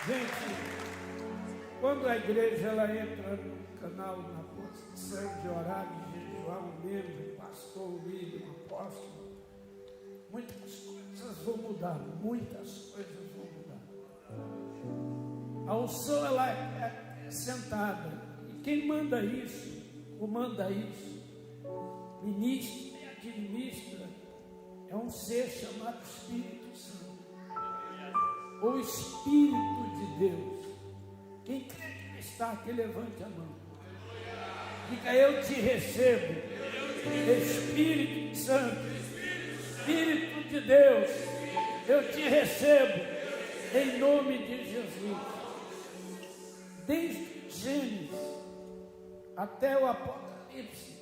Gente, quando a igreja ela entra no canal, na posição de orar, de jejuar, um membro, um pastor, um líder, um apóstolo, muitas coisas vão mudar, muitas coisas vão mudar. A unção ela é acrescentada, e quem manda isso, comanda isso, ministra e administra, é um ser chamado Espírito Santo. O Espírito de Deus. Quem crê que ele está aqui, levante a mão. Diga: eu te recebo, Espírito Santo, Espírito de Deus, eu te recebo, em nome de Jesus. Desde Gênesis até o Apocalipse,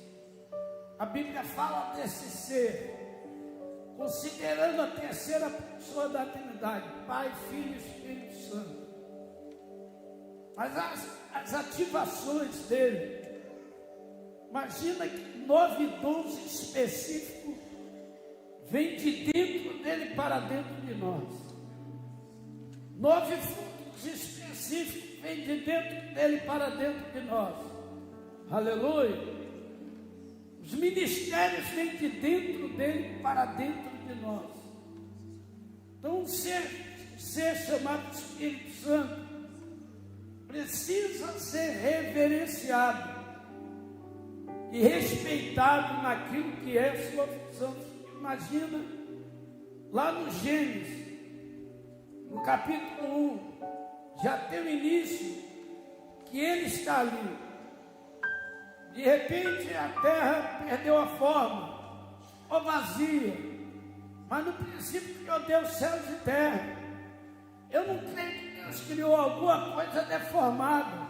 a Bíblia fala desse ser, considerando a terceira pessoa da Trindade, Pai, Filho e Espírito Santo. Mas as ativações dele, imagina que 9 dons específicos vêm de dentro dele para dentro de nós. 9 frutos específicos vêm de dentro dele para dentro de nós. Aleluia. Os ministérios vêm de dentro dele para dentro de nós. Então, um ser chamado Espírito Santo precisa ser reverenciado e respeitado naquilo que é sua função. Imagina, lá no Gênesis, no capítulo 1, já tem o início, que ele está ali. De repente a terra perdeu a forma, ficou vazia. Mas no princípio criou Deus céus e terra. Eu não creio que Deus criou alguma coisa deformada.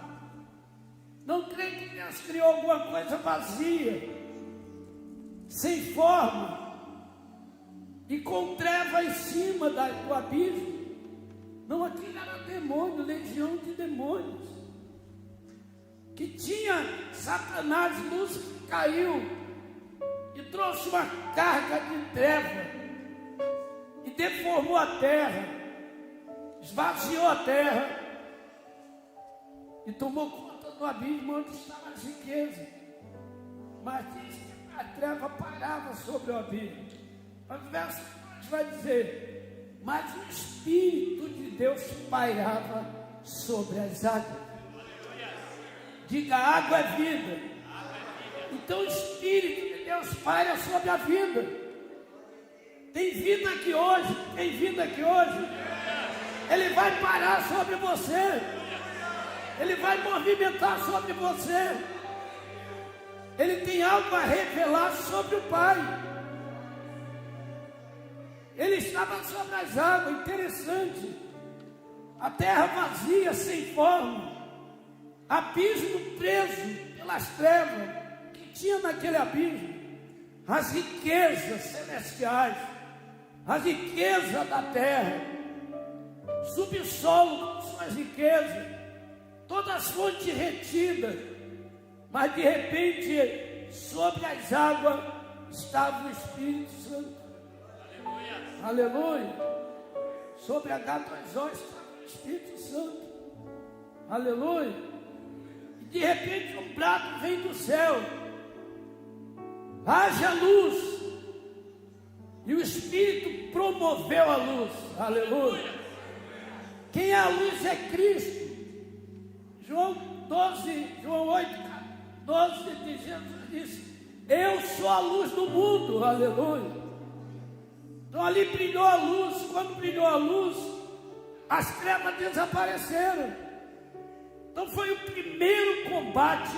Não creio que Deus criou alguma coisa vazia, sem forma, e com treva em cima do abismo. Não, aquilo era demônio, legião de demônios. Que tinha Satanás, luz que caiu e trouxe uma carga de treva e deformou a terra, esvaziou a terra e tomou conta do abismo onde estavam as riquezas. Mas diz que a treva parava sobre o abismo. Mas o verso 2 vai dizer: mas o Espírito de Deus pairava sobre as águas. Diga: água é vida. Então o Espírito de Deus paira sobre a vida. Tem vida aqui hoje, tem vida aqui hoje. Ele vai parar sobre você. Ele vai movimentar sobre você. Ele tem algo a revelar sobre o Pai. Ele estava sobre as águas, interessante. A terra vazia, sem forma. Abismo preso pelas trevas que tinha naquele abismo. As riquezas celestiais, as riquezas da terra, subsolo com suas riquezas, todas as fontes retidas. Mas de repente, sobre as águas estava o Espírito Santo. Aleluia. Sobre a H2O estava o Espírito Santo. Aleluia. De repente um prato vem do céu, haja luz, e o Espírito promoveu a luz. Aleluia. Quem é a luz é Cristo. João 8, 12 de Jesus disse: eu sou a luz do mundo. Aleluia. Então ali brilhou a luz. Quando brilhou a luz, as trevas desapareceram. Então foi o primeiro combate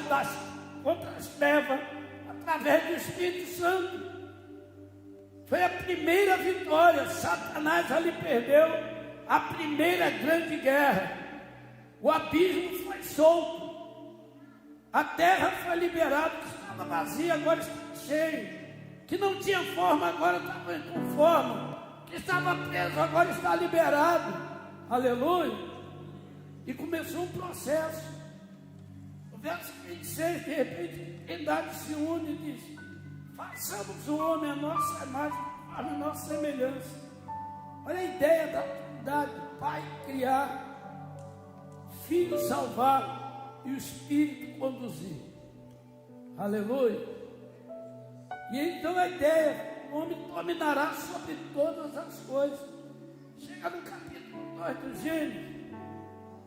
contra as trevas através do Espírito Santo. Foi a primeira vitória. Satanás ali perdeu a primeira grande guerra. O abismo foi solto. A terra foi liberada, que estava vazia, agora está cheia. Que não tinha forma, agora está com forma. Que estava preso, agora está liberado. Aleluia. E começou um processo. O verso 26, de repente, a Trindade se une e diz: façamos o homem a nossa imagem, a nossa semelhança. Olha a ideia da Trindade: Pai criar, Filho salvar e o Espírito conduzir. Aleluia. E então a ideia, o homem dominará sobre todas as coisas. Chega no capítulo 2 do Gênesis,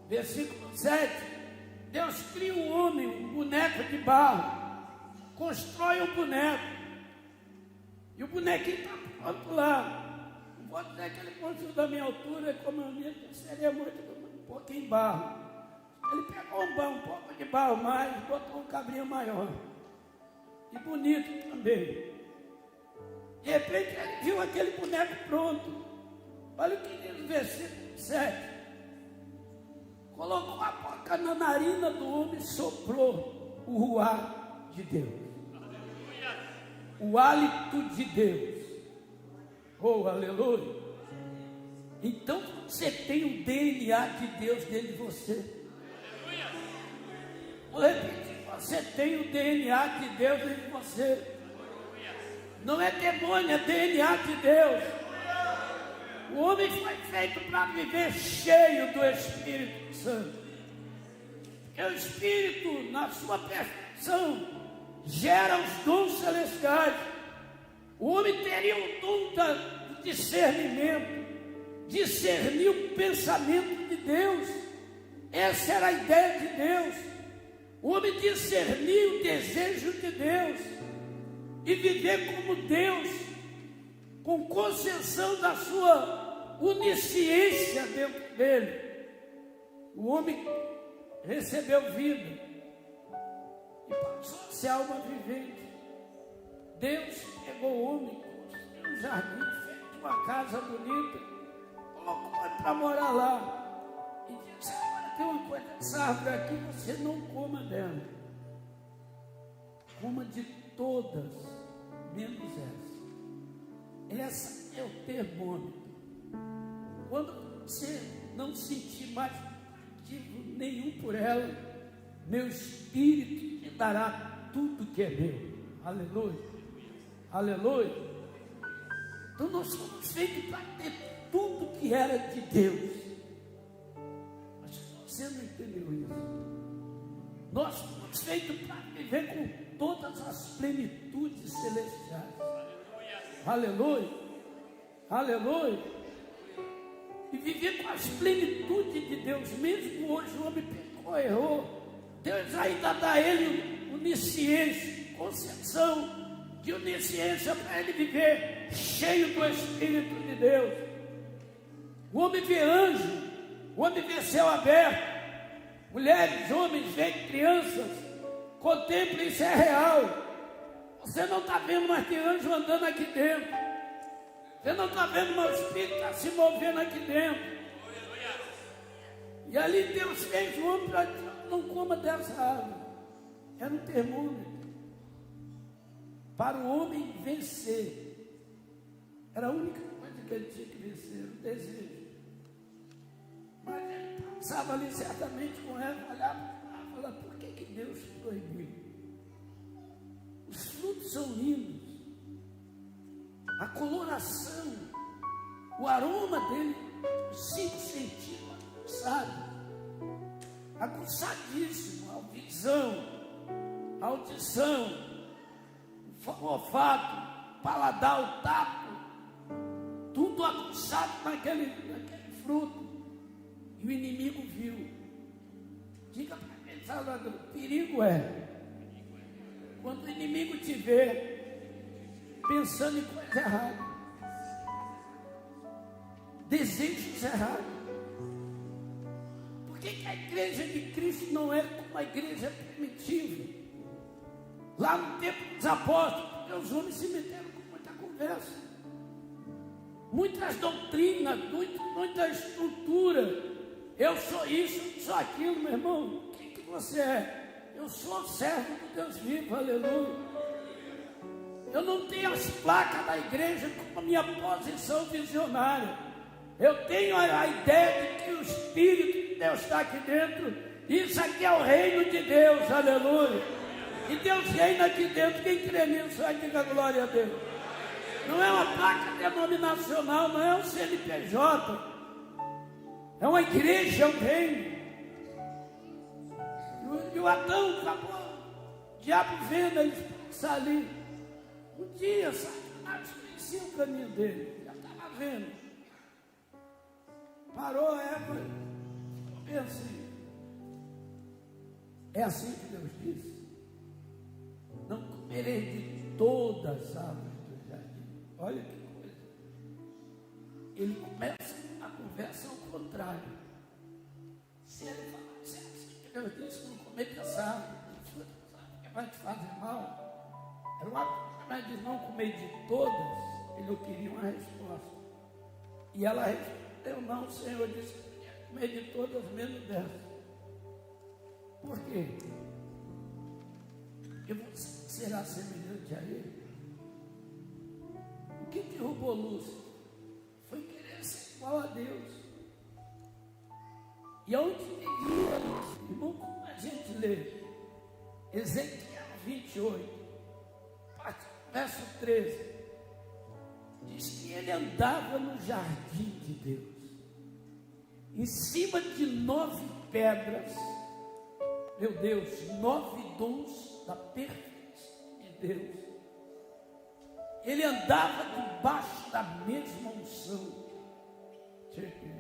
versículo 7. Deus cria um homem, um boneco de barro, constrói um boneco, e o bonequinho está pronto lá. Não vou dizer que ele construiu da minha altura, como a minha, seria um pouquinho de barro. Ele pegou um pouco de barro mais, botou um cabrinho maior, e bonito também. De repente ele viu aquele boneco pronto. Olha o que diz o versículo 7. Colocou a boca na narina do homem e soprou o ruá de Deus. O hálito de Deus. Oh, aleluia. Então você tem o DNA de Deus dentro de você. Vou repetir, você tem o DNA de Deus dentro de você. Não é demônio, é DNA de Deus. O homem foi feito para viver cheio do Espírito Santo. Porque o Espírito, na sua perfeição, gera os dons celestiais. O homem teria o dom do discernimento, discernir o pensamento de Deus. Essa era a ideia de Deus. O homem discernir o desejo de Deus e viver como Deus, com consciência da sua onisciência dentro dele. O homem recebeu vida e passou a ser alma vivente. Deus pegou o homem, construiu um jardim, fez uma casa bonita, colocou ele para morar lá e disse: agora tem uma coisa, essa árvore aqui você não coma dela, coma de todas menos essa. Essa é o termômetro. Quando você não sentir mais motivo nenhum por ela, meu Espírito te dará tudo que é meu. Aleluia. Aleluia. Então nós somos feitos para ter tudo que era de Deus. Mas você não entendeu isso. Nós somos feitos para viver com todas as plenitudes celestiais. Aleluia. Aleluia. E viver com as plenitudes de Deus. Mesmo hoje o homem pecou, errou, Deus ainda dá a ele onisciência, concepção de onisciência para ele viver cheio do Espírito de Deus. O homem vê anjo, o homem vê céu aberto, mulheres, homens, veem crianças, contempla, isso é real. Você não está vendo, mas tem anjo andando aqui dentro. Você não está vendo, mas o Espírito está se movendo aqui dentro. E ali Deus fez o homem para dizer: não coma dessa árvore. Era um termômetro para o homem vencer. Era a única coisa que ele tinha que vencer, o desejo. Mas ele passava ali certamente com ela, olhava e falava: por que Deus proibiu? Os frutos são lindos, a coloração, o aroma dele, os 5 sentidos aguçadíssimo, a visão, a audição, o olfato, o paladar, o tato, tudo aguçado naquele fruto. E o inimigo viu. Diga para mim, Salvador, o perigo é quando o inimigo te vê pensando em coisa errada, desejos errados. Por que a igreja de Cristo não é como a igreja primitiva? Lá no tempo dos apóstolos, porque os homens se meteram com muita conversa, muitas doutrinas, muita estrutura. Eu sou isso, eu sou aquilo, meu irmão. O que você é? Eu sou servo de Deus vivo, aleluia. Eu não tenho as placas da igreja como a minha posição visionária. Eu tenho a ideia de que o Espírito de Deus está aqui dentro. Isso aqui é o reino de Deus, aleluia. E Deus reina aqui dentro. Quem crê nisso, vai diga glória a Deus. Não é uma placa denominacional, não é um CNPJ. É uma igreja, é um reino. viu Adão, acabou. O diabo vendo ele passar ali. Um dia, Satanás conhecia o caminho dele, já estava vendo. Parou a Eva, bem assim. É assim que Deus disse: não comerei de todas as árvores do jardim. Olha que coisa. Ele começa a conversa ao contrário. Se ele falar, se é assim que Deus disse, não comer dessa árvore, que vai te fazer mal. Era uma coisa, mas diz não comer de todas. Ele não queria uma resposta. E ela respondeu: não, o Senhor disse que ia comer de todas menos dessa. Por quê? Porque você será semelhante a ele. O que derrubou Lúcifer foi querer ser igual a Deus. E onde vivia Lúcifer? Irmão, como a gente lê Ezequiel 28, verso 13, diz que ele andava no jardim de Deus, em cima de 9 pedras. Meu Deus, 9 dons da perfeição de Deus. Ele andava debaixo da mesma unção. Jesus,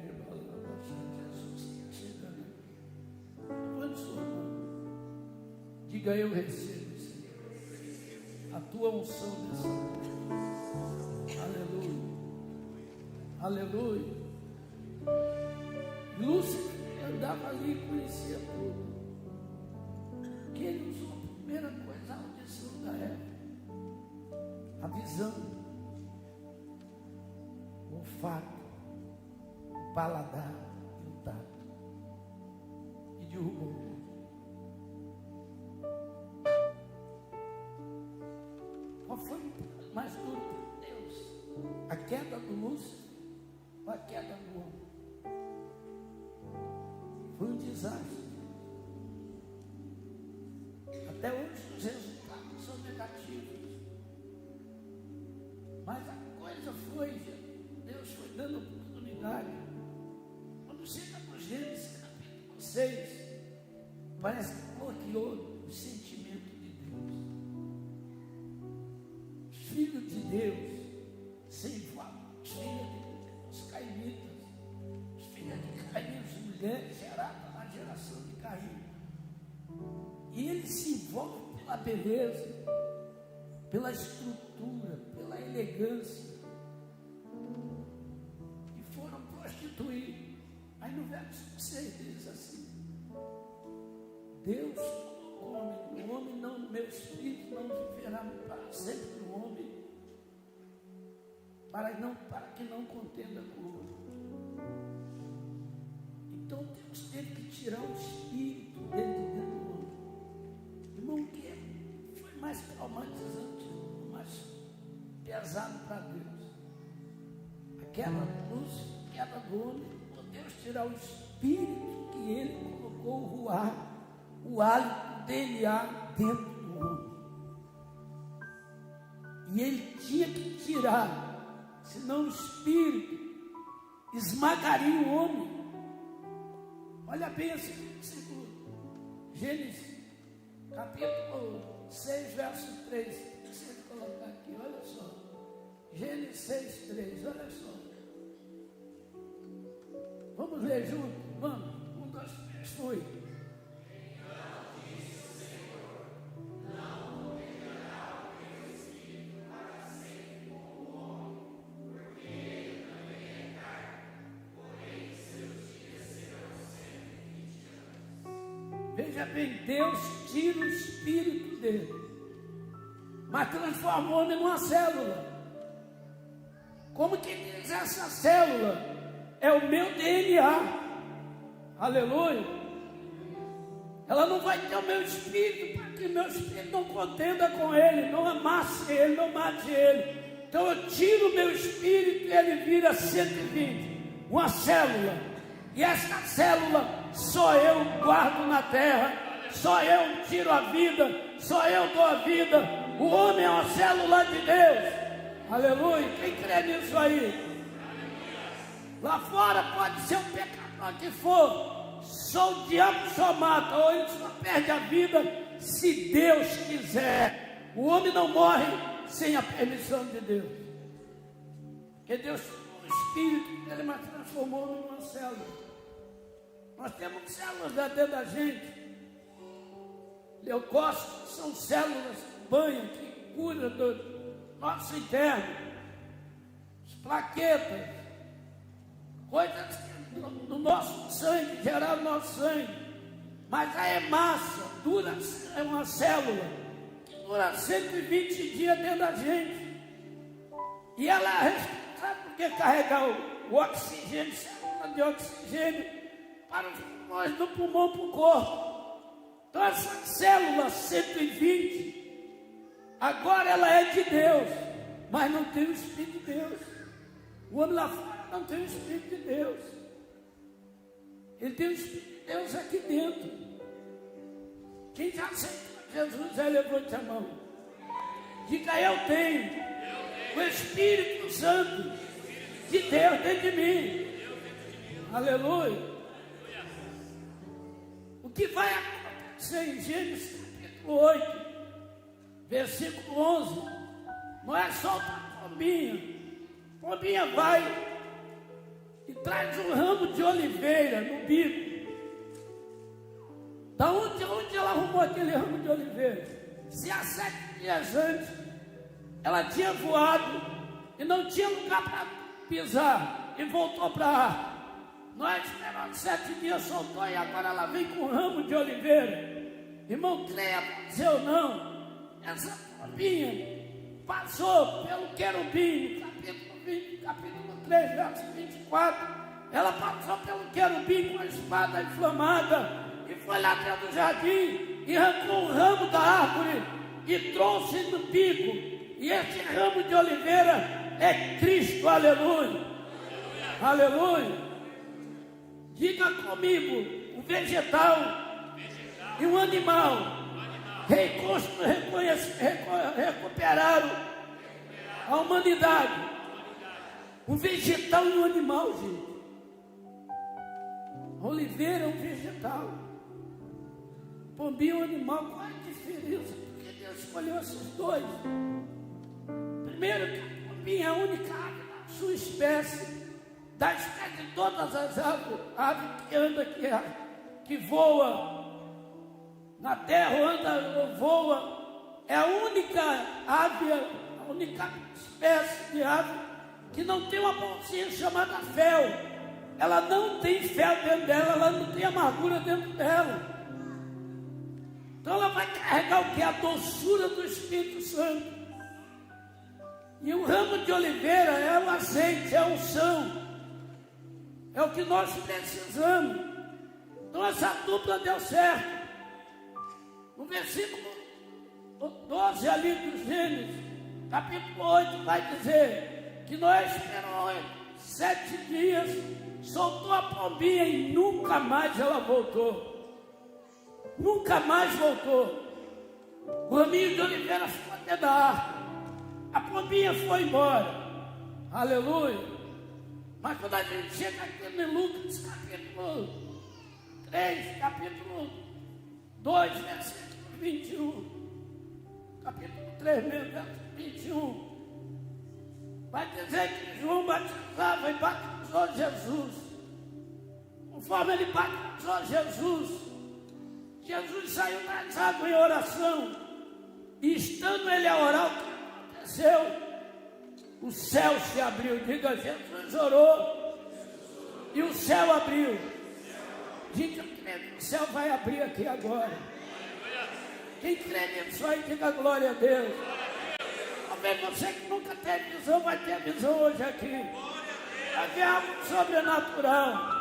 levante sua mão. Diga: eu recebo, Senhor, a tua unção nessa noite. Aleluia. Aleluia. Lúcifer andava ali e conhecia tudo. Que ele usou a primeira coisa, a audição da Eva, a visão, o olfato, o paladar e o tato, e derrubou. Qual foi o mais duro para Deus? A queda do Lúcifer ou a queda do homem? Foi um desastre. Até hoje os resultados são negativos. Mas a coisa foi, Deus foi dando oportunidade. Quando chega no Gênesis capítulo 6, parece que bloqueou o sentimento de Deus. Os filhos de Deus se envolvem, os filhos de Deus, os cainitas, os filhos de Caim, as mulheres geradas na geração de Caim. E ele se envolve pela beleza, pela estrutura, pela elegância. E foram prostituir. Aí no verso 6 diz assim: Deus colocou o homem não, meu espírito não viverá para sempre no homem, para que não contenda com o outro. Então Deus teve que tirar o espírito dentro do homem. Irmão, que foi mais traumatizante, mais pesado para Deus. A queda da luz, a queda do homem, por Deus tirar o espírito que ele colocou, o hálito dele dentro do homem. E ele tinha que tirar, senão o espírito esmagaria o homem. Olha bem esse versículo, Gênesis capítulo 6, verso 3. Deixa eu colocar aqui, olha só. Gênesis 6, 3, olha só. Vamos ler junto? Vamos. 1, 2, 3, foi. Veja bem, Deus tira o espírito dele, mas transforma o homem numa célula. Como que diz essa célula? É o meu DNA. Aleluia. Ela não vai ter o meu espírito, para que meu espírito não contenda com ele, não amasse ele, não mate ele. Então eu tiro o meu espírito e ele vira 120, uma célula. E essa célula só eu guardo na terra, só eu tiro a vida, só eu dou a vida. O homem é uma célula de Deus. Aleluia. Quem crê nisso aí? Lá fora pode ser o pecador que for, só o diabo só mata, ou ele só perde a vida se Deus quiser. O homem não morre sem a permissão de Deus. Porque Deus, o Espírito, Ele mais transformou numa célula. Nós temos células dentro da gente. Leucócitos são células que banham, que curam do nosso interno. As plaquetas, coisas do nosso sangue, gerar o nosso sangue. Mas a hemácia dura, é uma célula que dura 120 dias dentro da gente. E ela é responsável por carregar o oxigênio, célula de oxigênio, para os pulmões, do pulmão para o corpo. Então essa célula 120, agora ela é de Deus, mas não tem o Espírito de Deus. O homem lá fora não tem o Espírito de Deus. Ele tem o Espírito de Deus aqui dentro. Quem já aceitou Jesus, aí levante a mão. Diga, eu tenho o Espírito Santo de Deus dentro de mim. Aleluia. O que vai acontecer em Gênesis capítulo 8, versículo 11, não é soltar a pombinha. A pombinha vai e traz um ramo de oliveira no bico. Da onde ela arrumou aquele ramo de oliveira? Se há 7 dias antes ela tinha voado e não tinha lugar para pisar e voltou para a arca. Nós esperamos 7 dias, soltou e agora ela vem com um ramo de oliveira. Irmão, creia, se ou não, essa pombinha passou pelo querubim, no capítulo 20, capítulo 3, verso 24. Ela passou pelo querubim com a espada inflamada e foi lá dentro do jardim e arrancou um ramo da árvore e trouxe no bico. E esse ramo de oliveira é Cristo, aleluia. Aleluia. Diga comigo, o vegetal e o animal recuperaram a humanidade. O vegetal e o animal, gente. A oliveira é um vegetal. Pombinho é um animal. Qual é a diferença? Porque Deus escolheu esses dois. Primeiro, que a pombinha é a única ave da sua espécie, da espécie de todas as aves, ave que anda, que voa na terra, anda ou voa, é a única ave, a única espécie de ave que não tem uma bolsinha chamada fel. Ela não tem fel dentro dela, ela não tem amargura dentro dela. Então ela vai carregar o que? A doçura do Espírito Santo. E o ramo de oliveira é o azeite, é a unção. É o que nós precisamos. Então essa dupla deu certo. No versículo 12 ali do Gênesis, capítulo 8, vai dizer que Noé esperou 7 dias, soltou a pombinha e nunca mais ela voltou. Nunca mais voltou. O raminho de oliveira ficou dentro da arca. A pombinha foi embora. Aleluia. Mas quando a gente chega aqui em Lucas, capítulo 3, capítulo 2, versículo 21. Capítulo 3, verso 21. Vai dizer que João batizava e batizou Jesus. Conforme ele batizou Jesus, Jesus saiu das águas em oração. E estando ele a orar, o que aconteceu? O céu se abriu. Diga, Jesus orou e o céu abriu. Diga, o céu vai abrir aqui agora. Quem crê nisso aí, diga glória a Deus. Talvez você que nunca teve visão, vai ter visão hoje aqui. Vai ver algo sobrenatural.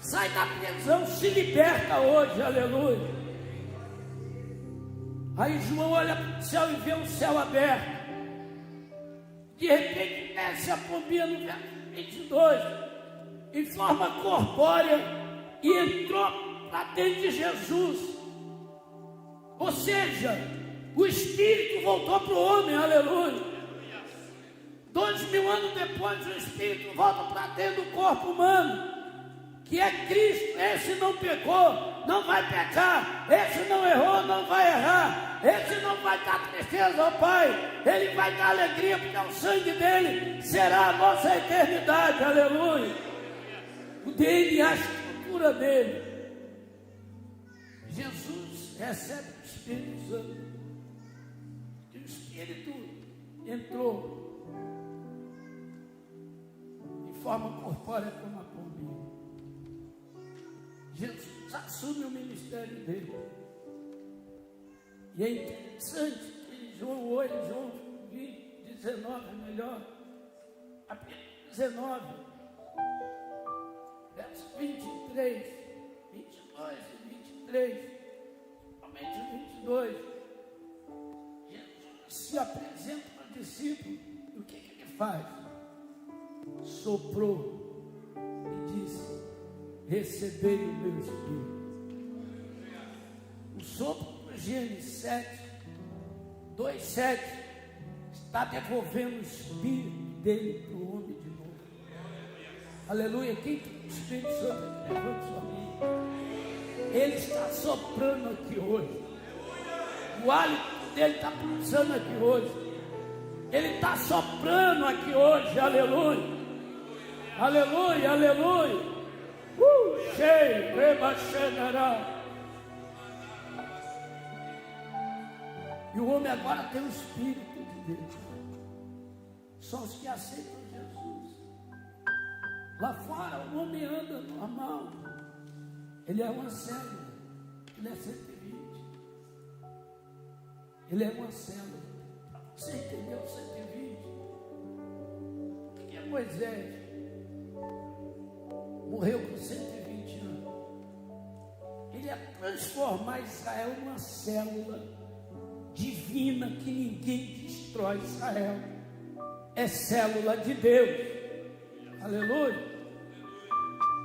Sai da prisão, se liberta hoje, aleluia. Aí João olha para o céu e vê o céu aberto. De repente desce a pombinha no verso 22, em forma corpórea, e entrou para dentro de Jesus. Ou seja, o Espírito voltou para o homem, aleluia. 2000 anos depois, o Espírito volta para dentro do corpo humano. que é Cristo, esse não pecou, não vai pecar, esse não errou, não vai errar, esse não vai dar tristeza ao Pai, ele vai dar alegria, porque o sangue dele será a nossa eternidade, aleluia. O DNA, a estrutura dele. Jesus recebe o Espírito Santo, e o Espírito entrou em forma corpórea como a pombinha. Jesus assume o ministério dele. E é interessante que João 8, João 20, 19, melhor, apenas 19, verso 23, 22 e 23, somente 22, Jesus se apresenta para o discípulo, e o que ele faz? Soprou e disse: recebei o meu Espírito. O sopro do Gênesis 7, 2, 7 está devolvendo o Espírito dele para o homem de novo. Aleluia. Quem tem o Espírito Santo, levante sua mão. Ele está soprando aqui hoje. O hálito dele está pulsando aqui hoje. Ele está soprando aqui hoje. Aleluia. Aleluia, aleluia. Cheio, rebaixenará. E o homem agora tem o Espírito de Deus. Só os que aceitam Jesus. Lá fora o homem anda normal. Ele é uma célula. Ele é 120. Ele é uma célula. Para você entender o 120. O que é Moisés? Morreu com 120 anos. Ele ia transformar Israel em uma célula divina que ninguém destrói Israel. É célula de Deus. Aleluia.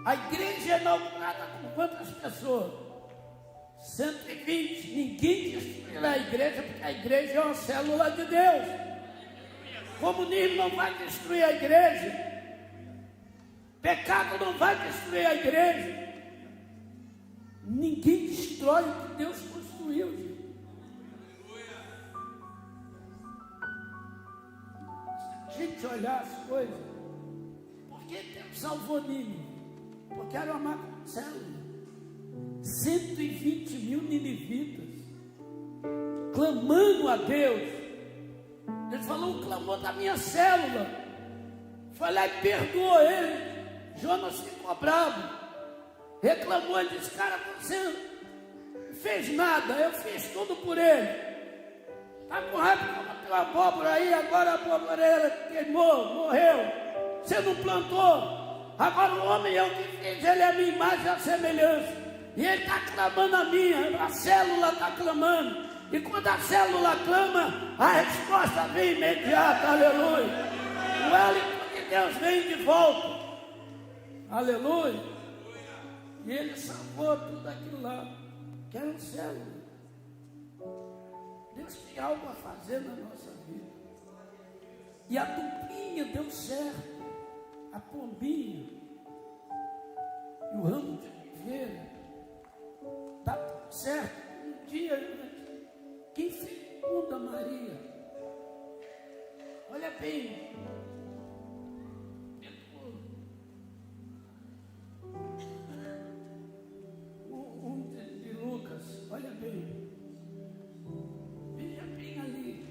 A igreja é inaugurada com quantas pessoas? 120. Ninguém destruirá a igreja, porque a igreja é uma célula de Deus. O comunismo não vai destruir a igreja. Pecado não vai destruir a igreja. Ninguém destrói o que Deus construiu, gente. Se a gente olhar as coisas, por que Deus salvou Nínive? Porque era uma célula. 120 mil ninivitas clamando a Deus. Ele falou: o clamor da minha célula. Foi lá e perdoou ele. Jonas ficou bravo, reclamou, ele disse: cara, você não fez nada, eu fiz tudo por ele. Está com raiva de uma abóbora aí, agora a abóbora queimou, morreu. Você não plantou, agora o homem é o que fez, ele é a minha imagem e a semelhança. E ele está clamando a minha, a célula está clamando. E quando a célula clama, a resposta vem imediata, aleluia. O hálito de Deus vem de volta. Aleluia. E ele salvou tudo aquilo lá, que era um célula. Deus tem algo a fazer na nossa vida. E a duplinha deu certo. A pombinha e o ramo de oliveira dá tudo certo. Um dia, quem fecunda Maria? Olha bem. De Lucas, olha bem. Veja bem ali.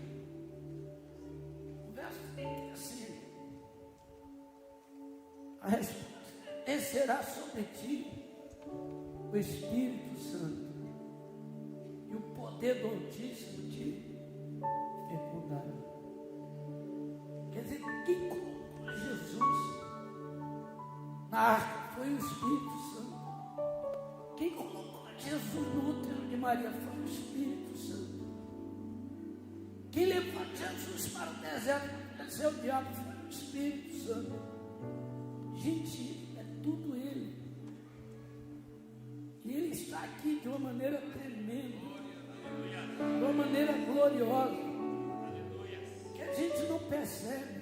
O verso 35. A resposta: descerá sobre ti o Espírito Santo, e o poder do Altíssimo te fecundará. Quer dizer, quem colocou Jesus na arca foi o Espírito Santo. Quem colocou Jesus no útero de Maria foi o Espírito Santo. Quem levou Jesus para o deserto para vencer o diabo foi o Espírito Santo. Gente, é tudo Ele. E Ele está aqui de uma maneira tremenda, de uma maneira gloriosa, que a gente não percebe.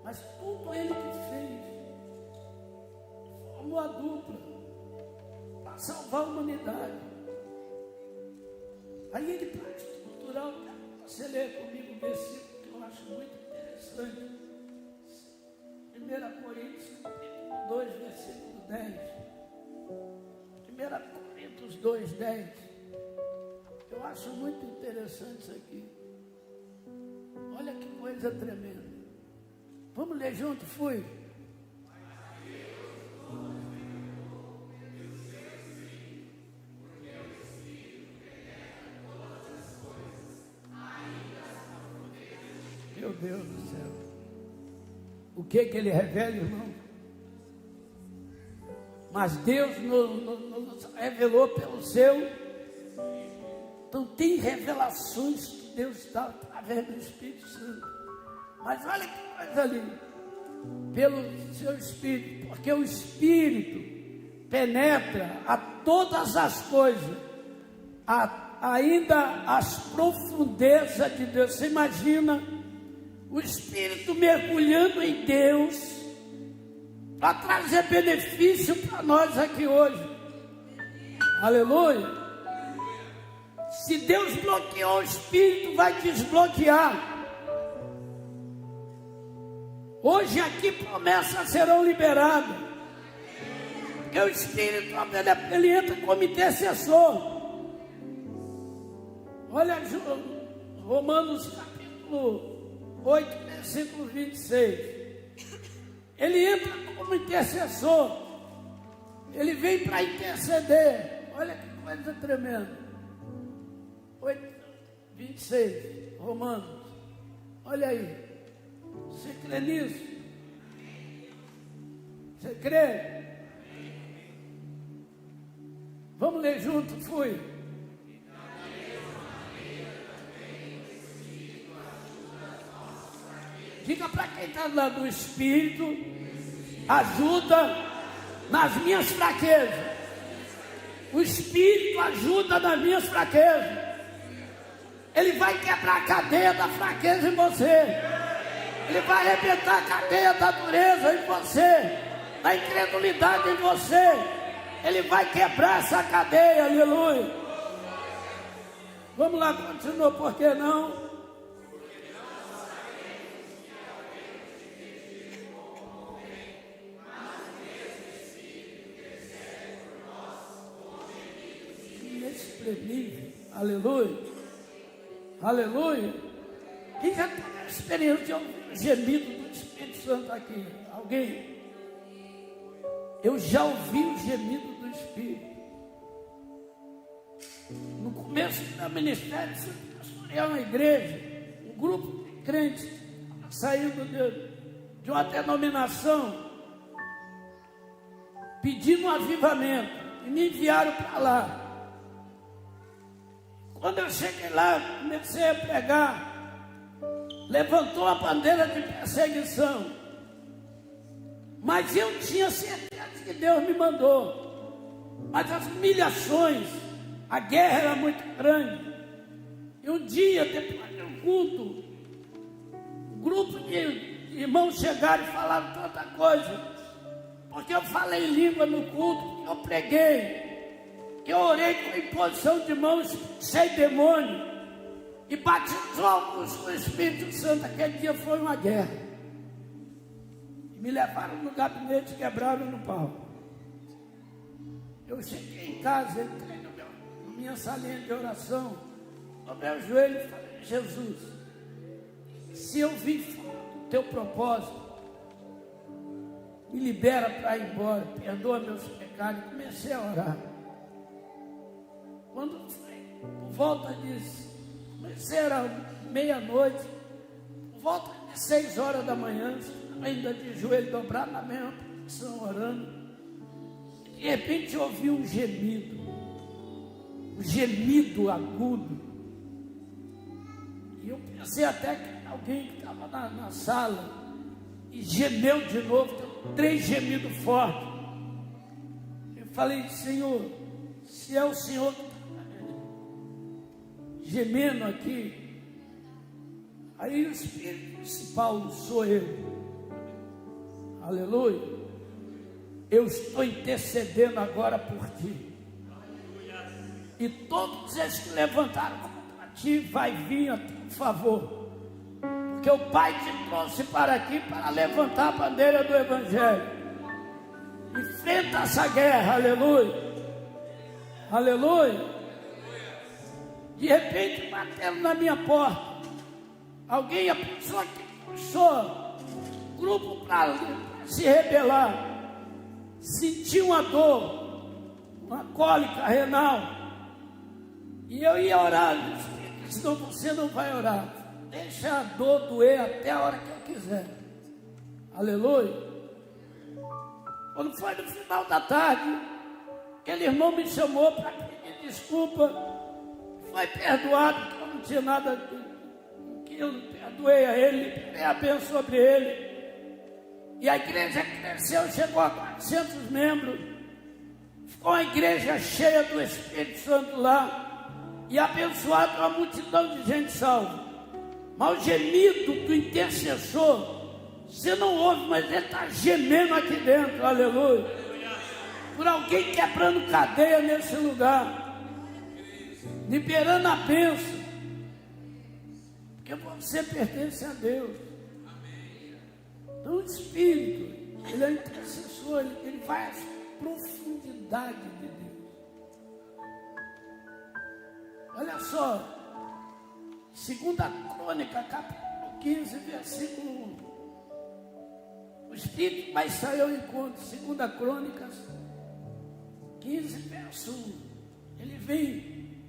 Mas tudo Ele que fez, de como a dupla para salvar a humanidade. Aí ele para estruturar, você lê comigo um versículo que eu acho muito interessante. 1 Coríntios capítulo 2, versículo 10. 1 Coríntios 2, 10. Eu acho muito interessante isso aqui. Olha que coisa tremenda. Vamos ler junto? Fui. Meu Deus do céu. O que ele revela, irmão? Mas Deus nos revelou pelo seu. Então tem revelações que Deus dá através do Espírito Santo. Mas olha que coisa ali. Pelo seu Espírito. Porque o Espírito penetra a todas as coisas. Ainda as profundezas de Deus. Você imagina o Espírito mergulhando em Deus para trazer benefício para nós aqui hoje. Aleluia. Se Deus bloqueou o Espírito, vai desbloquear. Hoje aqui promessas serão liberadas. Porque o Espírito, ele entra como intercessor. Olha Romanos capítulo 8, versículo 26. Ele entra como intercessor. Ele vem para interceder. Olha que coisa tremenda. 8, 26, Romanos. Olha aí. Você crê nisso? Você crê? Vamos ler junto? Fui. Diga para quem está lá do Espírito, ajuda nas minhas fraquezas. O Espírito ajuda nas minhas fraquezas. Ele vai quebrar a cadeia da fraqueza em você. Ele vai arrebentar a cadeia da dureza em você, da incredulidade em você. Ele vai quebrar essa cadeia, aleluia. Vamos lá, continua, por que não? Inexprimível, aleluia, aleluia. Quem já teve a experiência de ouvir o gemido do Espírito Santo aqui? Alguém? Eu já ouvi o gemido do Espírito. No começo do meu ministério, eu pastoreei uma igreja, um grupo de crentes saindo de uma denominação, pedindo um avivamento, e me enviaram para lá. Quando eu cheguei lá, comecei a pregar. Levantou a bandeira de perseguição. Mas eu tinha certeza que Deus me mandou. Mas as humilhações, a guerra era muito grande. E um dia, depois de um culto, um grupo de irmãos chegaram e falaram tanta coisa. Porque eu falei língua no culto, porque eu preguei. Eu orei com imposição de mãos, sem demônio. E batizou-os com o Espírito Santo. Aquele dia foi uma guerra. E me levaram no gabinete e quebraram no pau. Eu cheguei em casa, entrei na minha salinha de oração, no meu joelho e falei: Jesus, se eu vim fora do teu propósito, me libera para ir embora, perdoa meus pecados. E comecei a orar. Quando foi por volta disso, era meia-noite, por volta de 6 horas da manhã, ainda de joelho dobrado na mesma posição, orando. De repente eu ouvi um gemido agudo. E eu pensei até que alguém que estava na sala e gemeu de novo, 3 gemidos fortes. Eu falei: Senhor, se é o Senhor que gemendo aqui. Aí o Espírito disse: Paulo, sou eu. Aleluia. eu estou intercedendo agora por ti. E todos esses que levantaram contra ti, vai vir a teu favor. Porque o Pai te trouxe para aqui para levantar a bandeira do Evangelho. Enfrenta essa guerra, aleluia. Aleluia. De repente bateram na minha porta. Alguém, a pessoa que puxou o grupo para se rebelar, sentiu uma dor, uma cólica renal. E eu ia orar, senão você não vai orar. Deixa a dor doer até a hora que eu quiser. Aleluia. Quando foi no final da tarde, aquele irmão me chamou para pedir desculpa. Foi perdoado, porque eu não tinha nada que eu perdoei a ele, liberei a bênção sobre ele. E a igreja cresceu, chegou a 400 membros. Ficou uma igreja cheia do Espírito Santo lá. E abençoado uma multidão de gente salva. Mas o gemido do intercessor, você não ouve, mas ele está gemendo aqui dentro, aleluia. Por alguém quebrando cadeia nesse lugar, liberando a bênção, porque você pertence a Deus. Então o Espírito, ele é intercessor, ele vai às profundidades de Deus. Olha só, 2 Crônica, capítulo 15, versículo 1. O Espírito vai sair ao encontro, 2 Crônicas 15, verso 1. Ele vem,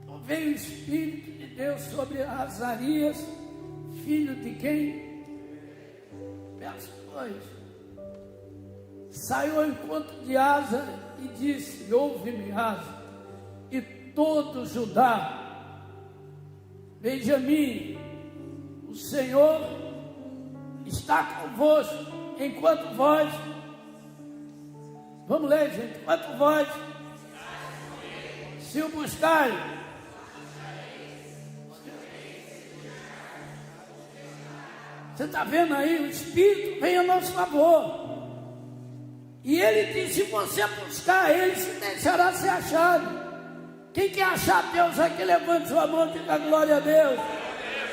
então veio o Espírito de Deus sobre Azarias, filho de quem? Verso 2. Saiu ao encontro de Asa e disse: ouve-me, Asa, e todo Judá, Benjamim, o Senhor está convosco, enquanto vós, vamos ler, gente, enquanto vós se o buscarem. Você está vendo aí, o Espírito vem a nosso favor. E ele diz: se você buscar, ele se deixará ser achado. Quem quer achar Deus aqui, levante sua mão e diga glória a Deus.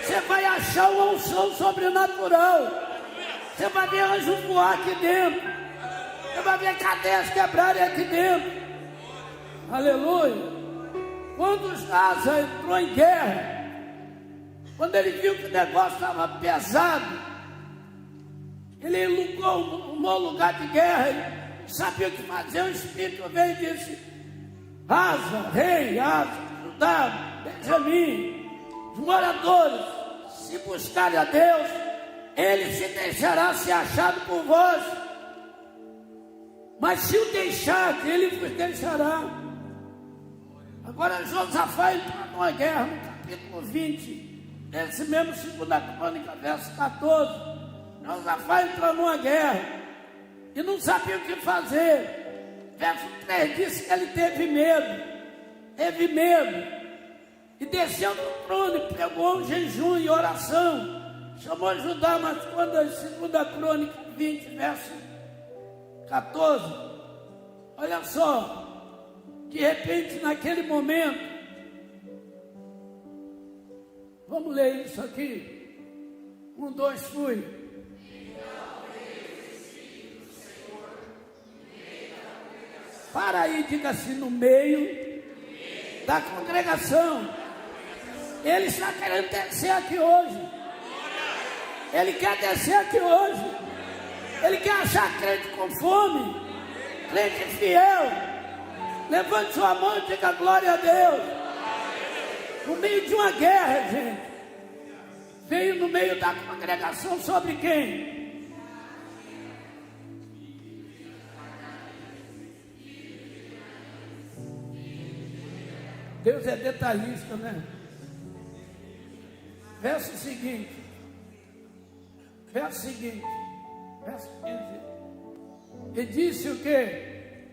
Você vai achar uma unção sobrenatural. Você vai ver anjos voar aqui dentro. Você vai ver cadeias quebrarem aqui dentro. Aleluia. Quando Asa entrou em guerra, quando ele viu que o negócio estava pesado, ele alugou um bom lugar de guerra. Ele sabia o que fazer. O Espírito veio e disse: Asa, rei, Asa, Judá, Benjamim, os moradores, se buscarem a Deus, ele se deixará ser achado por vós. Mas se o deixar, ele vos deixará. Agora Josafá entrou numa guerra, no capítulo 20, nesse mesmo 2 Crônica, verso 14. Josafá entrou numa guerra e não sabia o que fazer. Verso 3 diz que ele teve medo, e desceu do trono e pegou um jejum e oração, chamou Judá. Mas quando a 2 Crônica 20, verso 14, olha só, de repente naquele momento, vamos ler isso aqui, 1, 2, fui. Para aí, diga assim, no meio da congregação. Ele está querendo descer aqui hoje. Ele quer descer aqui hoje. Ele quer achar crente com fome, crente fiel. Levante sua mão e diga glória a Deus. No meio de uma guerra, gente, veio no meio da congregação sobre quem? Deus é detalhista, né? Verso seguinte, verso 15. E disse o quê?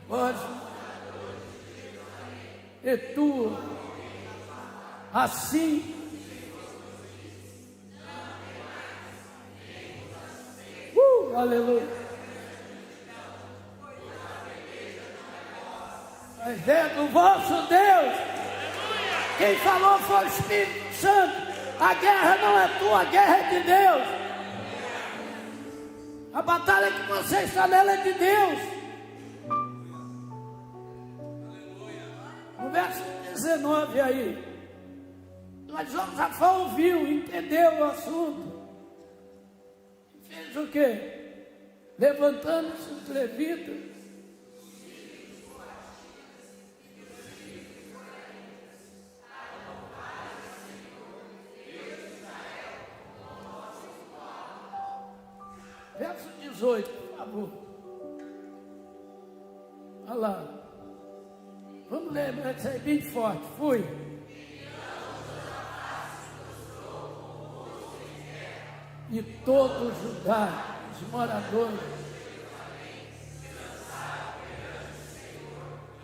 Vós e tu, assim aleluia. Mas é do vosso Deus. Quem falou foi o Espírito Santo. A guerra não é tua, a guerra é de Deus. A batalha que você está nela é de Deus. No verso 19 aí, mas Josafá ouviu, entendeu o assunto. Fez o quê? Levantando-se os levitas. Verso 18, por favor. Olha lá. Vamos ler, isso aí bem forte. Fui. E todo Judá, os moradores,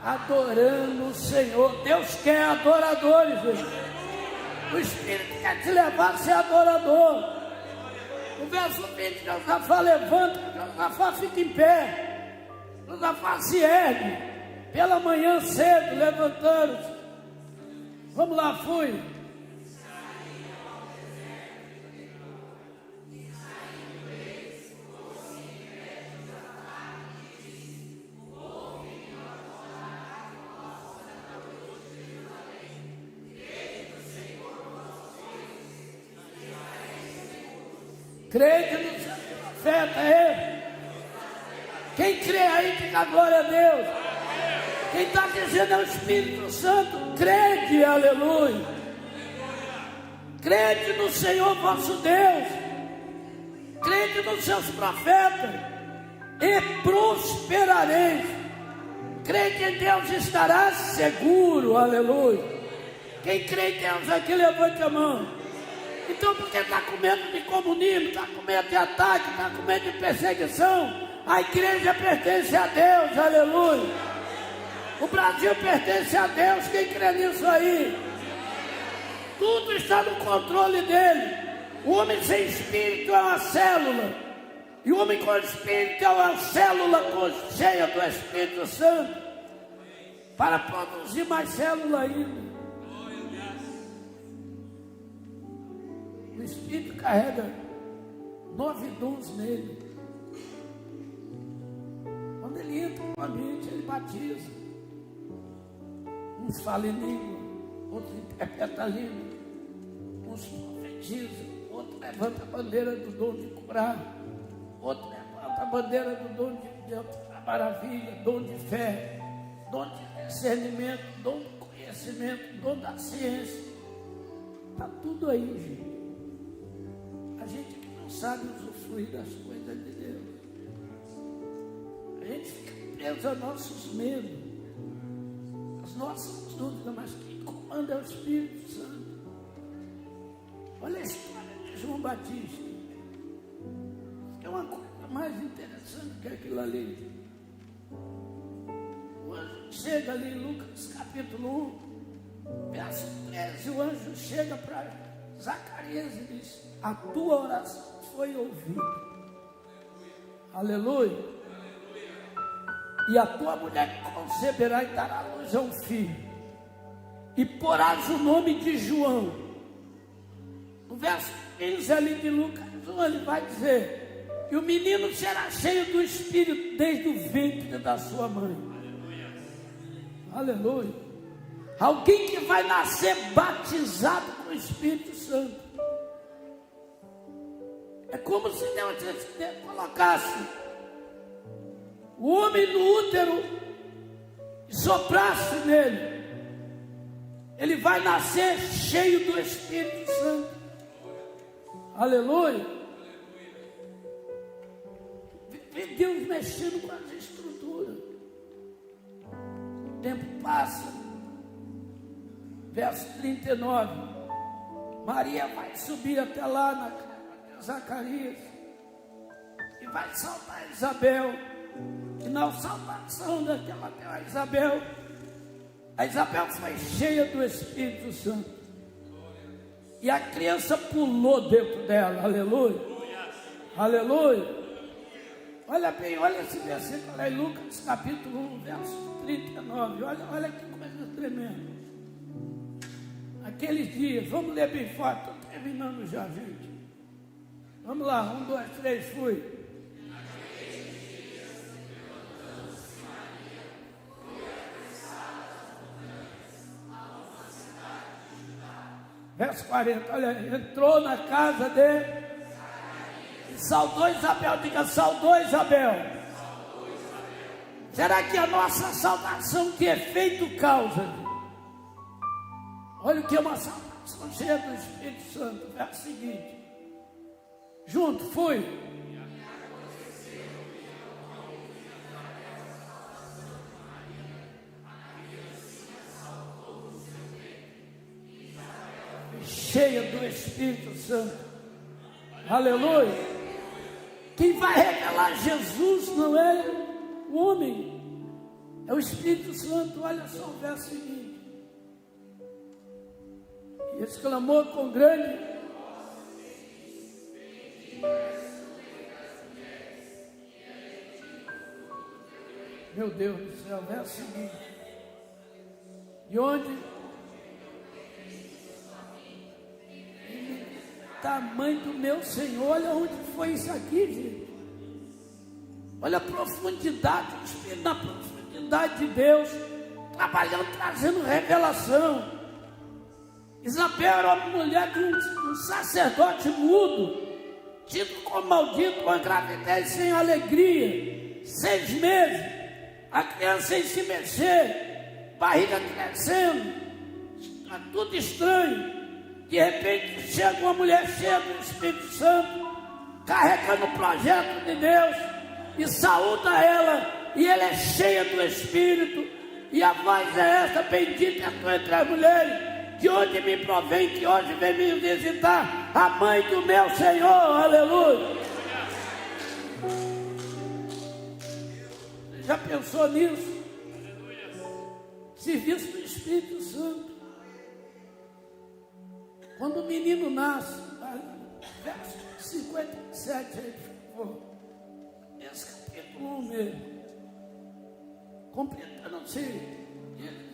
adorando o Senhor. Deus quer adoradores, gente. O Espírito quer te levar a ser adorador. O verso 20, Josafá levanta, Josafá fica em pé, Josafá se ergue, pela manhã cedo, levantando-se. Vamos lá, fui. Crede no seu profeta, ele. Quem crê aí, diga glória a Deus. Quem está dizendo é o Espírito Santo. Crede, aleluia. Crede no Senhor vosso Deus. Crede nos seus profetas e prosperareis. Crede em Deus, estarás seguro, aleluia. Quem crê em Deus aqui, levante a mão. Então, porque está com medo de comunismo, está com medo de ataque, está com medo de perseguição, a igreja pertence a Deus, aleluia. O Brasil pertence a Deus, quem crê nisso aí? Tudo está no controle dele. O homem sem espírito é uma célula, e o homem com espírito é uma célula cheia do Espírito Santo, para produzir mais célula ainda. O Espírito carrega 9 dons nele. Quando ele entra no ambiente, ele batiza. Uns falam em língua, outros interpretam a língua, uns profetizam, outros levantam a bandeira do dom de curar, outros levantam a bandeira do dom de maravilha, dom de fé, dom de discernimento, dom de conhecimento, dom da ciência. Está tudo aí, gente. A gente que não sabe usufruir das coisas de Deus. A gente fica preso a nossos medos, as nossas dúvidas, mas quem comanda é o Espírito Santo. Olha a história de João Batista. É uma coisa mais interessante que aquilo ali. O anjo chega ali em Lucas capítulo 1, verso 13, o anjo chega para Zacarias e diz: a tua oração foi ouvida. Aleluia. E a tua mulher conceberá e dará à luz a um filho, e porás o nome de João. No verso 15 ali de Lucas 1, ele vai dizer: e o menino será cheio do Espírito desde o ventre da sua mãe. Aleluia. Alguém que vai nascer batizado com o Espírito Santo. É como se Deus colocasse o homem no útero e soprasse nele. Ele vai nascer cheio do Espírito Santo. Aleluia. Vê Deus mexendo com as estruturas. O tempo passa. Verso 39. Maria vai subir até lá na casa de Zacarias e vai saltar Isabel. E na salvação daquela a Isabel foi cheia do Espírito Santo. E a criança pulou dentro dela. Aleluia. Aleluia. Olha bem, olha esse versículo lá em Lucas capítulo 1, verso 39. Olha que coisa tremenda. Aqueles dias, vamos ler bem forte, estou terminando já, gente. Vamos lá, 1, 2, 3, fui. Verso 40, olha, entrou na casa de... Saudou Isabel, diga, saudou Isabel. Será que a nossa saudação de efeito causa? Olha o que é uma saudação cheia do Espírito Santo. Verso seguinte. Junto, fui. Cheia do Espírito Santo. Aleluia. Quem vai revelar Jesus não é o homem, é o Espírito Santo. Olha só o verso seguinte. E exclamou com grande... Meu Deus do céu, verso seguinte. De onde? Tamanho do meu Senhor, olha onde foi isso aqui, gente. Olha a profundidade do Espírito, na profundidade de Deus, trabalhando, trazendo revelação. Isabel era uma mulher de um sacerdote mudo, tido como maldito, com a gravidez sem alegria, 6 meses, a criança sem se mexer, barriga crescendo, está tudo estranho. De repente chega uma mulher cheia do Espírito Santo, carregando o projeto de Deus, e saúda ela, e ela é cheia do Espírito, e a voz é essa: bendita é tu entre as mulheres, de onde me provém que hoje vem me visitar a mãe do meu Senhor. Aleluia. Já pensou nisso? Serviço do Espírito Santo. Quando o menino nasce, verso 57, aí, por favor, esse capítulo 1 mesmo, completando-se,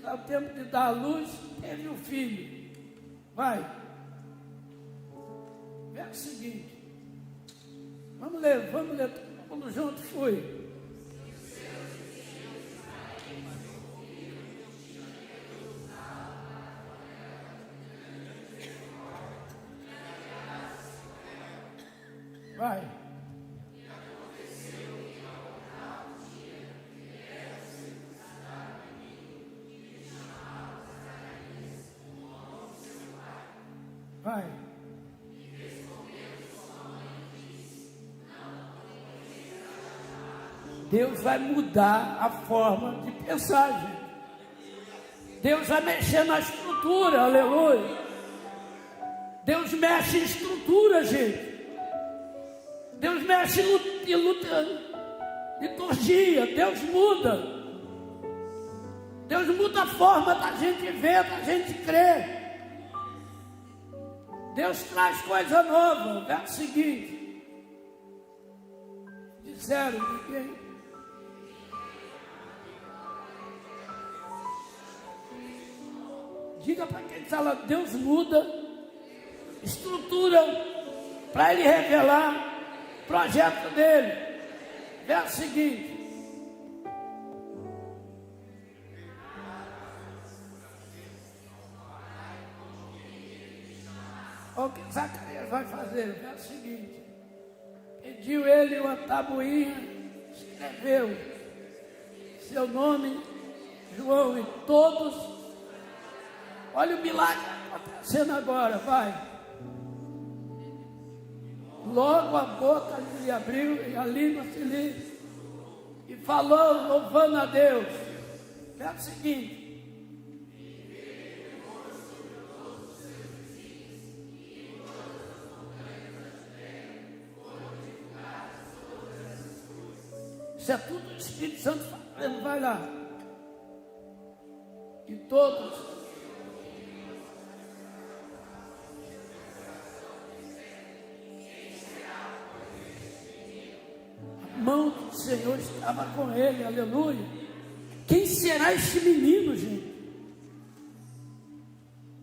ao tempo de dar a luz, teve um filho. Vai, verso seguinte, vamos ler, vamos junto, fui. Vai. Vai. Deus vai mudar a forma de pensar, gente. Deus vai mexer na estrutura, aleluia. Deus mexe em estrutura, gente. Deus mexe em liturgia, Deus muda. Deus muda a forma da gente ver, da gente crer. Deus traz coisa nova. Verso seguinte. Disseram ninguém. Diga para quem fala, Deus muda estrutura para Ele revelar o projeto dele. Verso seguinte. Olha o que Zacarias vai fazer. Verso seguinte. Pediu ele uma tabuinha, escreveu seu nome, João, e todos. Olha o milagre acontecendo agora, vai. Logo a boca lhe abriu e a língua se lhe... E falou, louvando a Deus. É o seguinte. Isso é tudo o Espírito Santo fazendo, vai lá. E todos... mão do Senhor estava com ele, aleluia. Quem será este menino, gente?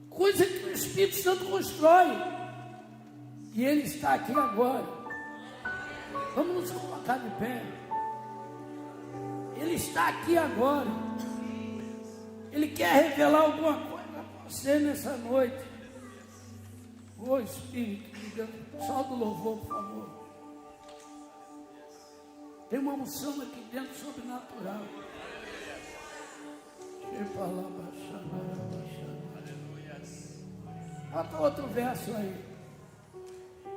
Coisa que o Espírito Santo constrói. E ele está aqui agora. Vamos nos colocar de pé. Ele está aqui agora. Ele quer revelar alguma coisa a você nessa noite. Ô Espírito de Deus, solta o louvor, por favor. Tem uma unção aqui dentro sobrenatural. Bota outro verso aí.